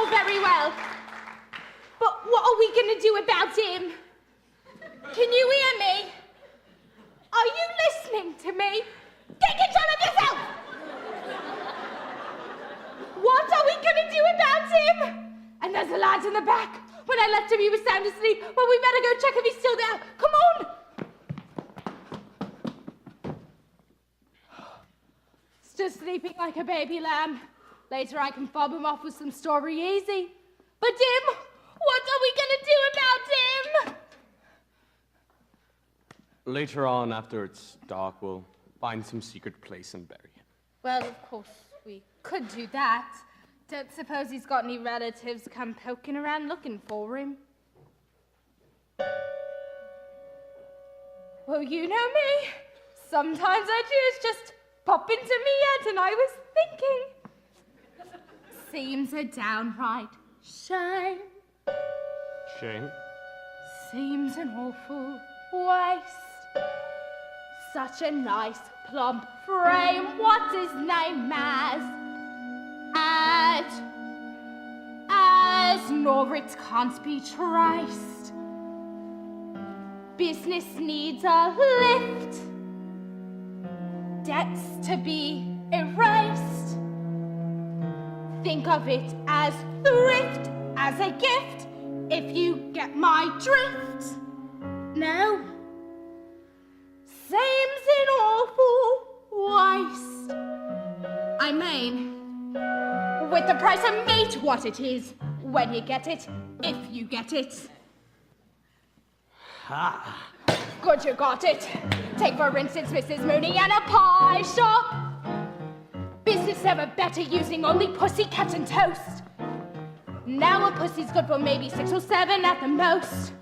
all very well. But what are we going to do about him? Can you hear me? Are you listening to me? Take control of yourself! What are we going to do about him? And there's a lad in the back. When I left him, he was sound asleep. Well, we better go check if he's still there. Come on! Still sleeping like a baby lamb. Later I can fob him off with some story easy. But him, what are we going to do about him? Later on, after it's dark, we'll find some secret place and bury him. Well, of course, we could do that. Don't suppose he's got any relatives come poking around looking for him. Well, you know me. Sometimes I choose just pop into me head, and I was thinking. Seems a downright shame. Shame? Seems an awful waste. Such a nice plump frame. What's his name as nor it can't be traced. Business needs a lift. Debts to be erased. Think of it as thrift, as a gift, if you get my drift. No. Seems an awful waste. I mean, with the price of meat, what it is, when you get it, if you get it. Ha! Good, you got it. Take for instance Mrs. Mooney and a pie shop. Business never better using only pussycat and toast. Now a pussy's good for maybe 6 or 7 at the most.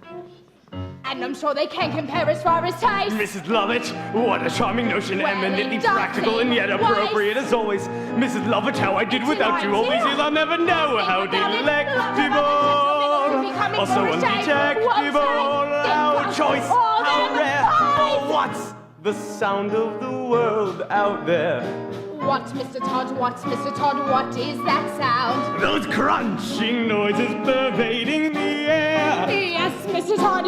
And I'm sure they can't compare as far as taste. Mrs. Lovett, what a charming notion, Well, eminently it does practical and yet seem appropriate as always. Mrs. Lovett, how I did without you all these years, I'll never know how delectable. Also undetectable, how choice, how rare. Oh, what's the sound of the world out there? What, Mr. Todd, what is that sound? Those crunching noises pervading the air. Yes, Mr. Todd,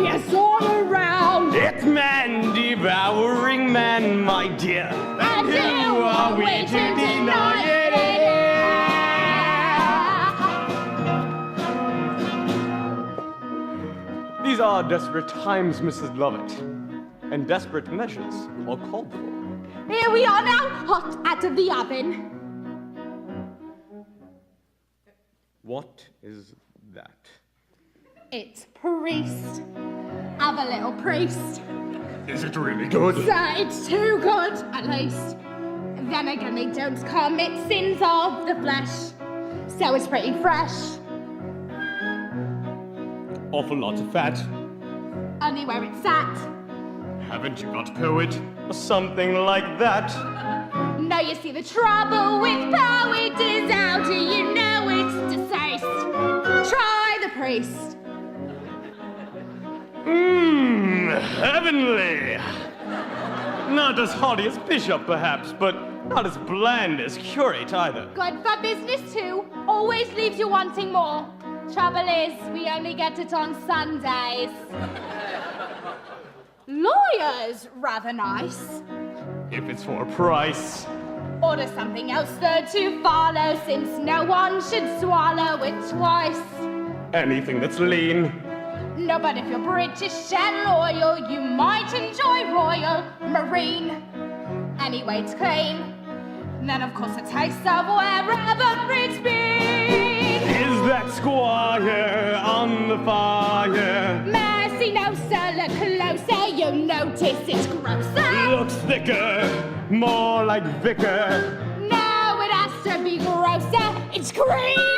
yes, all around. It's man devouring man, my dear. And who are we to deny it? These are desperate times, Mrs. Lovett, and desperate measures are called for. Here we are now, hot out of the oven. What is that? It's priest. Have a little priest. Is it really good? So it's too good, at least. Then again, they don't commit sins of the flesh. So it's pretty fresh. Awful lot of fat. Only where it's at. Haven't you got poet? Or something like that? No, you see, the trouble with poet is how do you know it's deceased? Try the priest. Heavenly! Not as haughty as bishop, perhaps, but not as bland as curate either. Good for business too. Always leaves you wanting more. Trouble is, we only get it on Sundays. Lawyers, rather nice. If it's for a price. Order something else third to follow, since no one should swallow it twice. Anything that's lean. No, but if you're British and loyal, you might enjoy Royal Marine. Anyway, it's clean. Then, of course, a taste of wherever it's been. Is that squire on the fire? Mercy, no, sir, look closer, you'll notice it's grosser. Looks thicker, more like vicar. No, it has to be grosser, it's cream.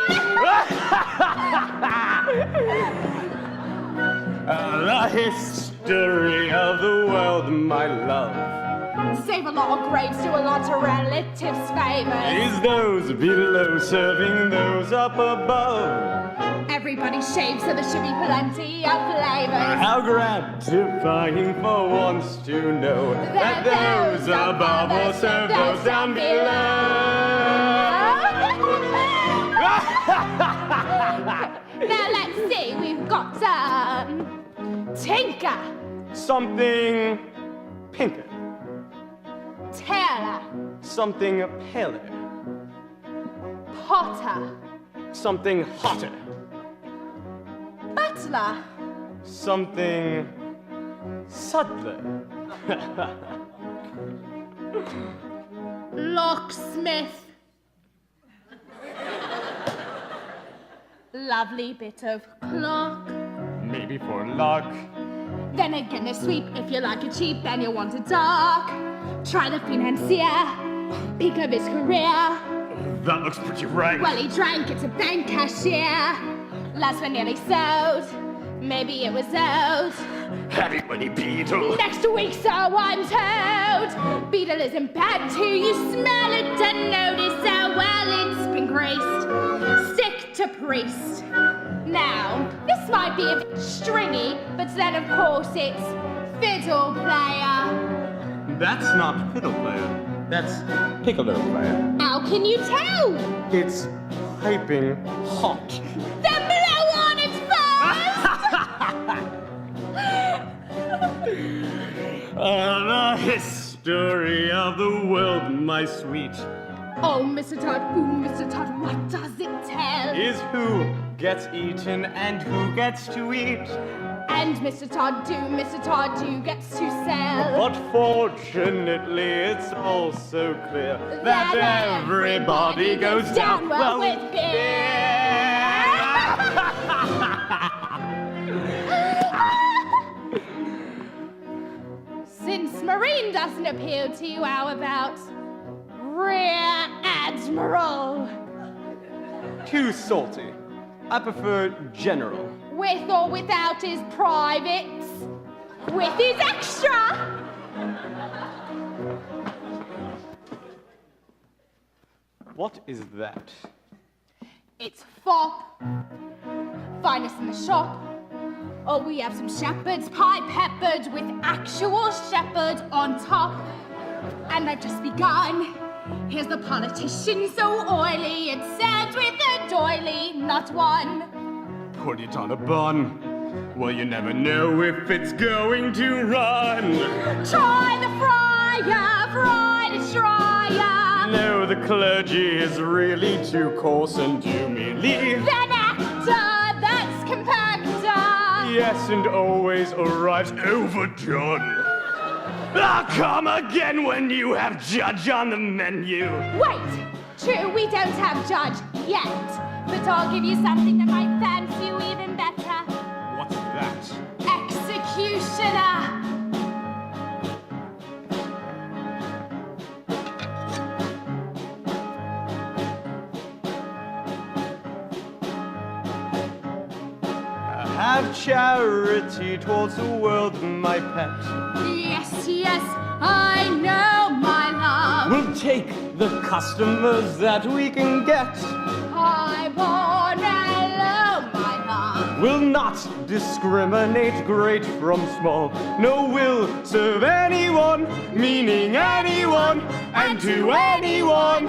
The history of the world, my love. Save a lot of graves, do a lot of relatives' favors. Is those below serving those up above? Everybody shaves, so there should be plenty of flavors. How gratifying for once to know that those above will serve those down below. Something pinker. Tailor. Something paler. Potter. Something hotter. Butler. Something subtler. Locksmith. Lovely bit of clock. Maybe for luck. Then again, a sweep. If you like it cheap, then you'll want it dark. Try the financier. Peak of his career. That looks pretty right. Well, he drank it to bank cashier. Last one nearly sold. Maybe it was old. Have it when he beetle. Next week, so I'm told. Beetle isn't bad too. You smell it and notice how well it's been graced. Stick to priest. Now, this might be a bit stringy, but then of course it's fiddle player. That's not fiddle player. That's piccolo player. How can you tell? It's piping hot. Then blow on its first! The history of the world, my sweet, Oh, Mr. Todd, ooh, Mr. Todd, what does it tell? is who gets eaten and who gets to eat. And Mr. Todd, do gets to sell. But fortunately, it's also clear that everybody goes down well with Since Marine doesn't appeal to you, how about Rear Admiral? Too salty. I prefer general. With or without his privates? With his extra? What is that? It's fop. Finest in the shop. Oh, we have some shepherd's pie peppered with actual shepherd on top. And I've just begun. Here's the politician so oily, it serves with a doily, not one. Put it on a bun. Well, you never know if it's going to run. Try the fryer, fry the schreier. No, the clergy is really too coarse and too mealy. Then actor, that's compactor. Yes, and always arrives overdone. Ah, come again when you have judge on the menu. Wait, true, we don't have judge yet, but I'll give you something that might fancy you even better. What's that? Executioner. Have charity towards the world, my pet. Yes, yes, I know, my love. We'll take the customers that we can get. High born and low, my love. We'll not discriminate great from small. No, we'll serve anyone, meaning anyone, and to anyone.